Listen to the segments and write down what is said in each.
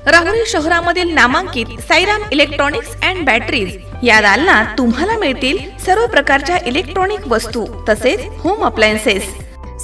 राहुरी शहरामधील नामांकित Sairam electronics and batteries या दालनात तुम्हाला मिळतील सर्व प्रकारच्या इलेक्ट्रॉनिक वस्तू तसेच होम अप्लायन्सेस।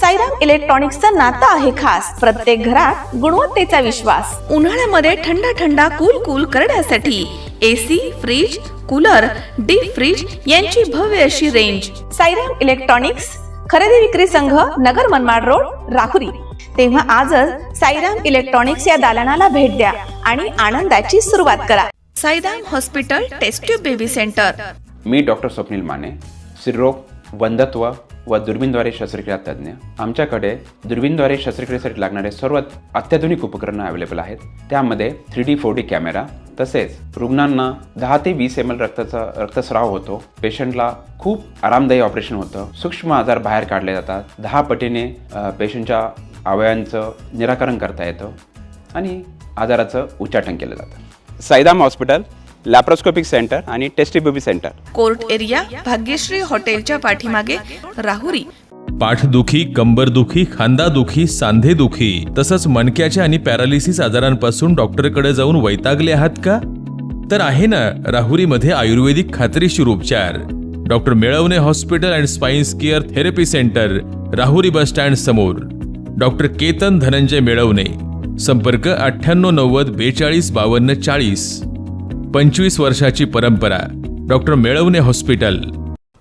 साईराम इलेक्ट्रॉनिक्सचं नातं आहे खास, प्रत्येक घरात गुणवत्तेचा विश्वास। उन्हाळ्यामध्ये थंड कूल करण्यासाठी AC, fridge, cooler, deep freeze यांची भव्य अशी रेंज। साईराम इलेक्ट्रॉनिक्स खरेदी विक्री संघ, नगर मनमाड रोड, राहुरी। तेव्हा आजच साईराम इलेक्ट्रॉनिक्स या दालनाला भेट द्या आणि आनंदाची सुरुवात करा। Sairam hospital test tube baby centre. मी डॉक्टर स्वप्नील माने, स्त्रीरोग, वंध्यत्व व दुर्बीणद्वारे शस्त्रक्रिया तज्ञ। आमच्याकडे दुर्बीणद्वारे शस्त्रक्रियेसाठी लागणारे सर्व अत्याधुनिक उपकरणं अवेलेबल आहेत। त्यामध्ये 3D 4D कॅमेरा, तसेच रुग्णांना 10 ते 20 ml रक्तस्राव होतो। पेशंटला खूप आरामदायी ऑपरेशन होतं। सूक्ष्म आजार बाहेर काढले जातात। 10 पटीने पेशंटच्या अवयवांचं निराकरण करता येतं आणि आजाराचं उच्चाटन केलं जातं। साईराम हॉस्पिटल, लॅप्रोस्कोपिक सेंटर आणि test baby centre, court area, Bhagyashree हॉटेलच्या पाठीमागे, राहुरी। पाठदुखी, कंबरदुखी, खांदादुखी, सांधेदुखी तसंच मणक्याच्या आणि पॅरालिसिस आजारांपासून डॉक्टरकडे जाऊन वैतागले आहात का? तर आहे ना राहुरीमध्ये आयुर्वेदिक खात्रीशीर उपचार। Doctor Melvane hospital and spine care therapy centre, Rahuri bus stand समोर। डॉक्टर केतन धनंजय मेळवणे, संपर्क 9890 42 52 40। 25 वर्षाची परंपरा, डॉक्टर मेळवणे हॉस्पिटल।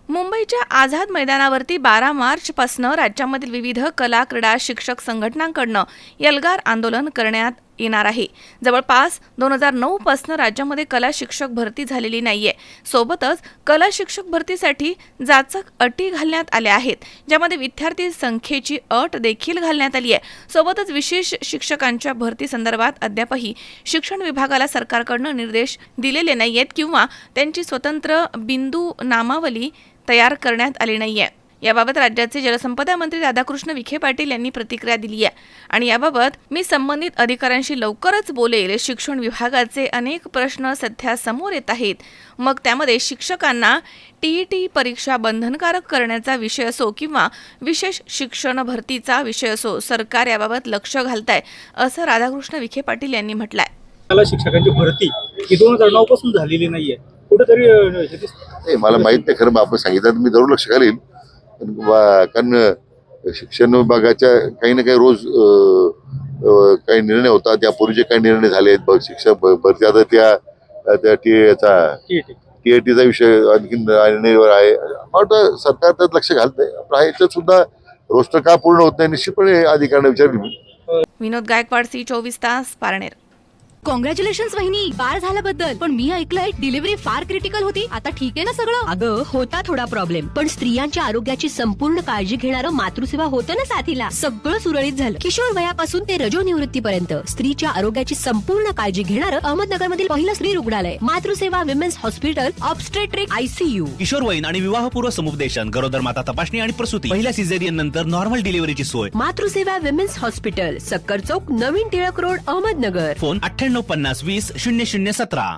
मुंबईच्या आझाद मैदानावरती 12 मार्च पासून राज्यामधील विविध कला, क्रीडा, शिक्षक संघटनांकडून एल्गार आंदोलन करण्यात येणार आहे। जवळपास 2009 पासून राज्यामध्ये कला शिक्षक भरती झालेली नाहीये। सोबतच कला शिक्षक भरतीसाठी जाचक अटी घालण्यात आल्या आहेत, ज्यामध्ये विद्यार्थी संख्येची अट देखील घालण्यात आली आहे। सोबतच विशेष शिक्षकांच्या भरती संदर्भात अद्यापही शिक्षण विभागाला सरकारकडून निर्देश दिलेले नाहीयेत किंवा त्यांची स्वतंत्र बिंदू नामावली तयार करण्यात आली नाहीये। याबाबत राज्याचे जलसंपदा मंत्री राधाकृष्ण विखे पाटील यांनी प्रतिक्रिया दिली आहे आणि याबाबत मी संबंधित अधिकाऱ्यांशी लवकरच बोलेल। शिक्षण विभागाचे अनेक प्रश्न सध्या समोर येत आहेत, मग त्यामध्ये शिक्षकांना टीईटी परीक्षा बंधनकारक करण्याचा विषय असो किंवा विशेष शिक्षण भरतीचा विषय असो, सरकार याबाबत लक्ष घालताय असं राधाकृष्ण विखे पाटील यांनी म्हटलंय। कला शिक्षकांची भरती ही 2009 पासून झालेली नाहीये, कुठेतरी मला माहित नाही खरं, आपण सांगितलं मी जरूर लक्ष घालीन, कारण शिक्षण विभागाच्या काही ना काही रोज काही निर्णय होतात। यापूर्वीचे काही निर्णय झाले आहेत शिक्षक भरती, आता त्या टीएटीचा विषय आणखी निर्णयावर आहे। वाटतं सरकार त्यात लक्ष घालतंय। याच्यात सुद्धा रोस्टर का पूर्ण होत नाही, निश्चितपणे अधिकाऱ्यांना विचारली। विनोद गायकवाड, C24 तास, पारनेर। कॉंग्रॅच्युलेशन्स वहिनी, बाळ झाल्याबद्दल। पण मी ऐकलंय डिलिव्हरी फार क्रिटिकल होती, आता ठीक आहे ना सगळं? अगं होता थोडा प्रॉब्लेम, पण स्त्रियांच्या आरोग्याची संपूर्ण काळजी घेणारं मातृसेवा होतं ना साथीला। सगळं सुरळीत झालं। किशोर वयापासून ते रजोनिवृत्तीपर्यंत स्त्रीच्या आरोग्याची संपूर्ण काळजी घेणारं अहमदनगरमधील पहिलं स्त्री रुग्णालय Matruseva women's hospital, obstetric ICU। किशोरवयीन आणि विवाहपूर्व समुपदेशन, गरोदर माता तपासणी आणि प्रसूती, पहिल्या सिझेरियन नंतर नॉर्मल डिलिव्हरीची सोय। मातृसेवा विमेन्स हॉस्पिटल, सक्कर चौक, नवीन टिळक रोड, अहमदनगर। फोन 9850 20 0017।